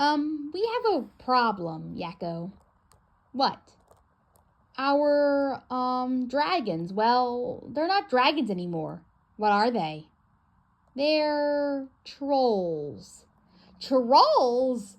We have a problem, Yakko. What? Our, dragons. Well, they're not dragons anymore. What are they? They're trolls. Trolls?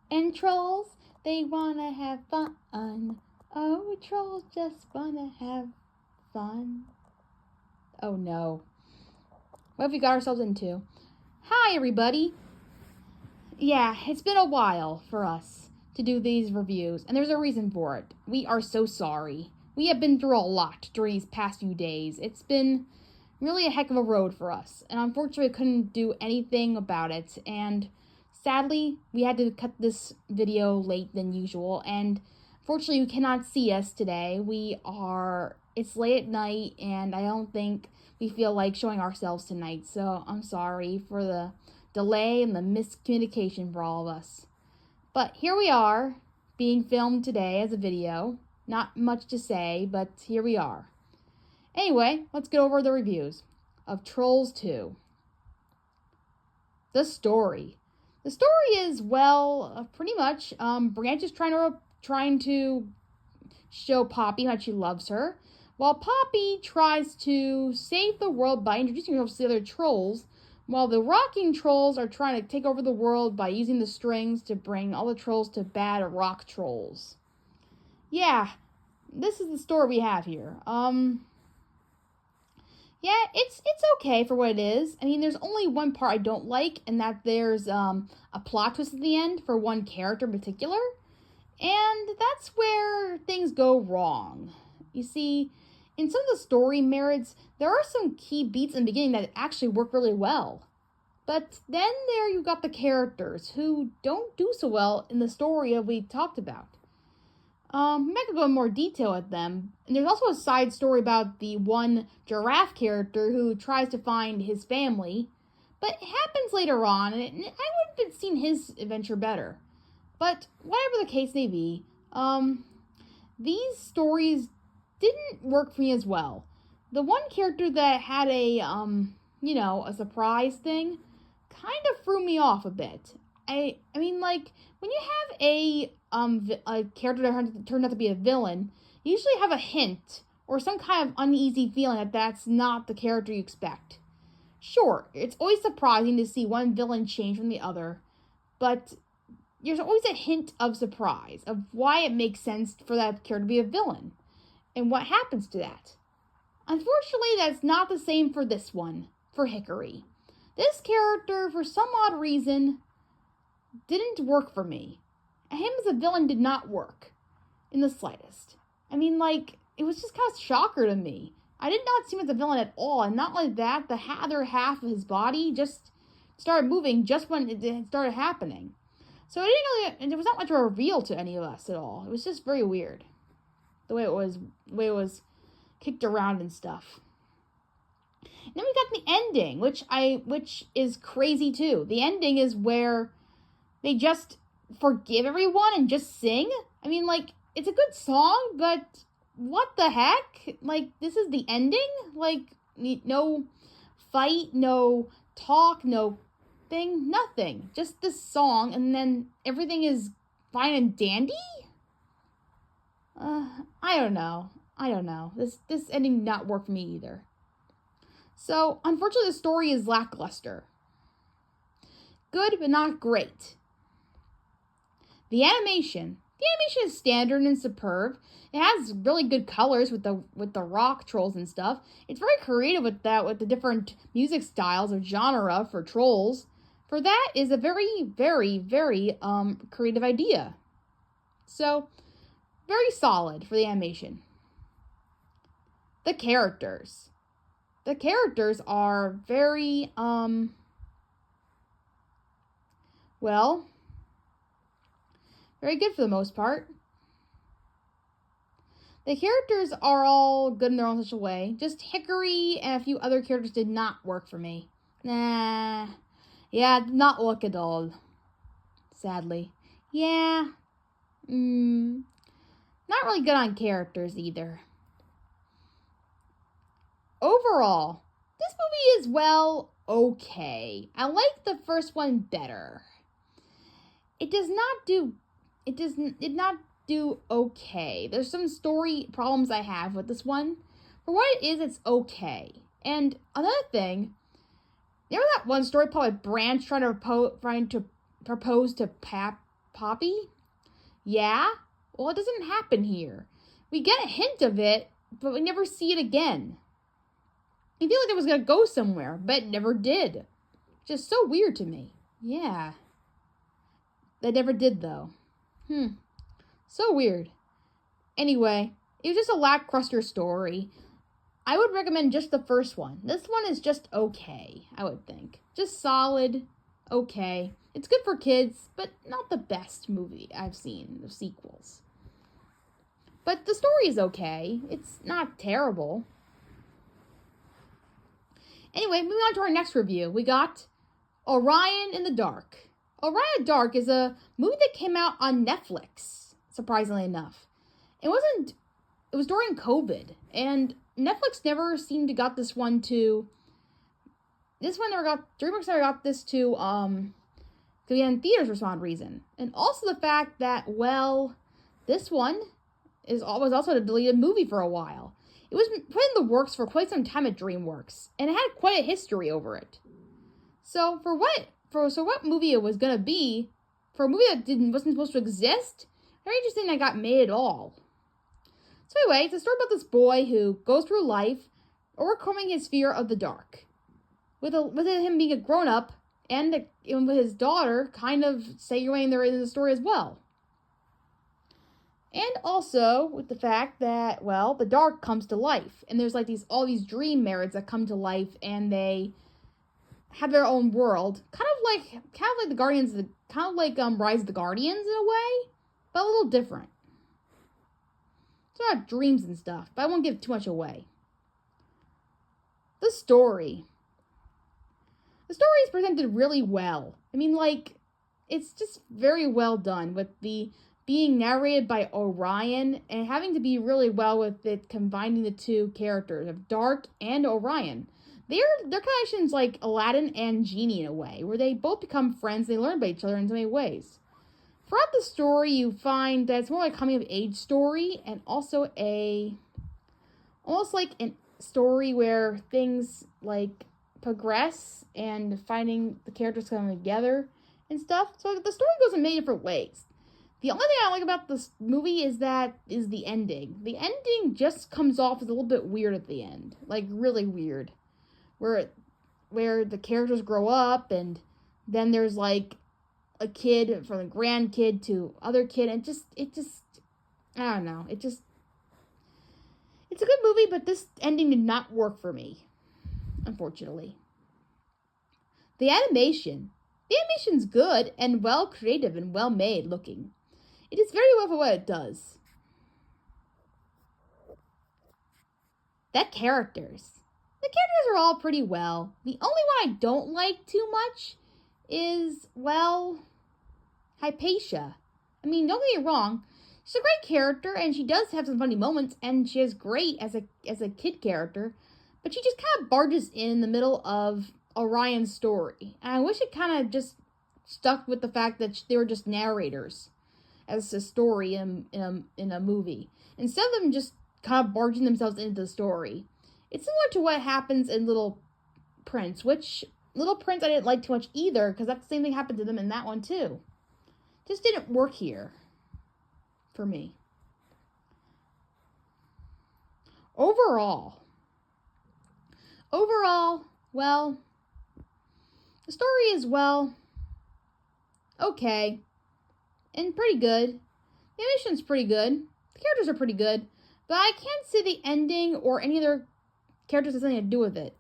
And trolls, they wanna have fun. Oh, trolls just wanna have fun. Oh no. What have we got ourselves into? Hi, everybody. Yeah, it's been a while for us to do these reviews, and there's a reason for it. We are so sorry. We have been through a lot during these past few days. It's been really a heck of a road for us, and unfortunately, we couldn't do anything about it. And sadly, we had to cut this video late than usual, and unfortunately, you cannot see us today. It's late at night, and I don't think we feel like showing ourselves tonight, so I'm sorry for the delay and the miscommunication for all of us. But here we are, being filmed today as a video. Not much to say, but here we are. Anyway, let's get over the reviews of Trolls 2. The story. The story is, well, pretty much, Branch is trying to show Poppy how she loves her, while Poppy tries to save the world by introducing herself to the other trolls, while the rocking trolls are trying to take over the world by using the strings to bring all the trolls to bad rock trolls. Yeah, this is the story we have here. Yeah, it's okay for what it is. I mean, there's only one part I don't like, and that there's a plot twist at the end for one character in particular, and that's where things go wrong. You see, in some of the story merits, there are some key beats in the beginning that actually work really well. But then there you got the characters who don't do so well in the story that we talked about. I'm not gonna go in more detail at them. And there's also a side story about the one giraffe character who tries to find his family. But it happens later on, and I would have seen his adventure better. But whatever the case may be, these stories didn't work for me as well. The one character that had a surprise thing kind of threw me off a bit. I mean, like, when you have a character that turned out to be a villain, you usually have a hint or some kind of uneasy feeling that that's not the character you expect. Sure, it's always surprising to see one villain change from the other, but there's always a hint of surprise of why it makes sense for that character to be a villain, and what happens to that. Unfortunately, that's not the same for this one, for Hickory. This character, for some odd reason, didn't work for me. Him as a villain did not work in the slightest. I mean, like, it was just kind of a shocker to me. I did not see him as a villain at all, and not like that, the other half of his body just started moving just when it started happening. So and there was not much of a reveal to any of us at all. It was just very weird, the way it was kicked around and stuff. And then we got the ending, which is crazy too. The ending is where they just forgive everyone and just sing. I mean, like, it's a good song, but what the heck? Like, this is the ending? Like, no fight, no talk, no thing, nothing. Just this song, and then everything is fine and dandy? I don't know. This ending did not work for me either. So, unfortunately, the story is lackluster. Good, but not great. The animation is standard and superb. It has really good colors with the rock trolls and stuff. It's very creative with the different music styles of genre for trolls. For that is a very, very, very creative idea. So, very solid for the animation. The characters. The characters are very, very good for the most part. The characters are all good in their own special way. Just Hickory and a few other characters did not work for me. Nah. Yeah, did not work at all. Sadly. Yeah. Not really good on characters either. Overall, This movie is, well, okay. I like the first one better. It does not do it not do okay. There's some story problems I have with this one. For what it is, it's okay. And another thing, remember that one story about like Branch trying to propose to Poppy? Yeah? Well, it doesn't happen here. We get a hint of it, but we never see it again. I feel like it was going to go somewhere, but it never did. Just so weird to me. Yeah. They never did, though. So weird. Anyway, it was just a lackluster story. I would recommend just the first one. This one is just okay, I would think. Just solid, okay. It's good for kids, but not the best movie I've seen of sequels. But the story is okay. It's not terrible. Anyway, moving on to our next review. We got Orion in the Dark. Orion in the Dark is a movie that came out on Netflix, surprisingly enough. It was during COVID, and Netflix never seemed to got this one to, DreamWorks never got this to be in theaters for some reason. And also the fact that, well, this one was also a deleted movie for a while. It was put in the works for quite some time at DreamWorks, and it had quite a history over it. So what movie it was gonna be, for a movie that wasn't supposed to exist, very interesting that got made at all. So anyway, it's a story about this boy who goes through life overcoming his fear of the dark, with him being a grown up and with his daughter kind of segueing there in the story as well. And also with the fact that, well, the dark comes to life, and there's like all these dream merits that come to life, and they have their own world, kind of like the Guardians, kind of like Rise of the Guardians in a way, but a little different. It's about dreams and stuff, but I won't give too much away. The story is presented really well. I mean, it's just very well done with the being narrated by Orion and having to be really well with it, combining the two characters of Dark and Orion. Their connections like Aladdin and Genie in a way, where they both become friends, they learn about each other in so many ways. Throughout the story, you find that it's more like a coming-of-age story, and also almost like a story where things like progress and finding the characters coming together and stuff. So the story goes in many different ways. The only thing I like about this movie is the ending. The ending just comes off as a little bit weird at the end, like really weird, where the characters grow up and then there's like a kid from a grandkid to other kid, and it just I don't know. It's a good movie, but this ending did not work for me, unfortunately. The animation's good and well creative and well made looking. It is very well for what it does. The characters are all pretty well. The only one I don't like too much is, well, Hypatia. I mean, don't get me wrong, she's a great character and she does have some funny moments and she is great as a kid character, but she just kind of barges in the middle of Orion's story. And I wish it kind of just stuck with the fact that they were just narrators as a story in a movie, instead of them just kind of barging themselves into the story. It's similar to what happens in Little Prince, which Little Prince I didn't like too much either, because that same thing happened to them in that one too. Just didn't work here for me. Overall, well, the story is, well, okay, and pretty good. The animation's pretty good. The characters are pretty good, but I can't see the ending or any other characters has something to do with it.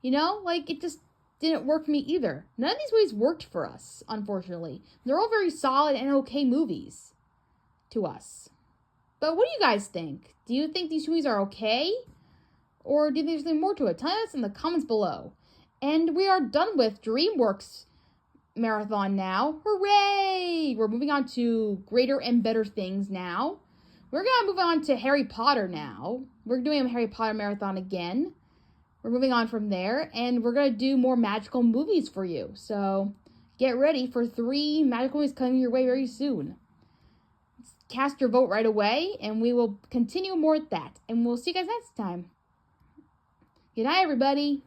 You know, it just didn't work for me either. None of these movies worked for us, unfortunately. They're all very solid and okay movies to us. But what do you guys think? Do you think these movies are okay? Or do you think there's something more to it? Tell us in the comments below. And we are done with DreamWorks marathon now. Hooray! We're moving on to greater and better things now. We're going to move on to Harry Potter now. We're doing a Harry Potter marathon again. we're moving on from there, and we're going to do more magical movies for you. So get ready for 3 magical movies coming your way very soon. Cast your vote right away, and we will continue more with that. And we'll see you guys next time. Good night, everybody.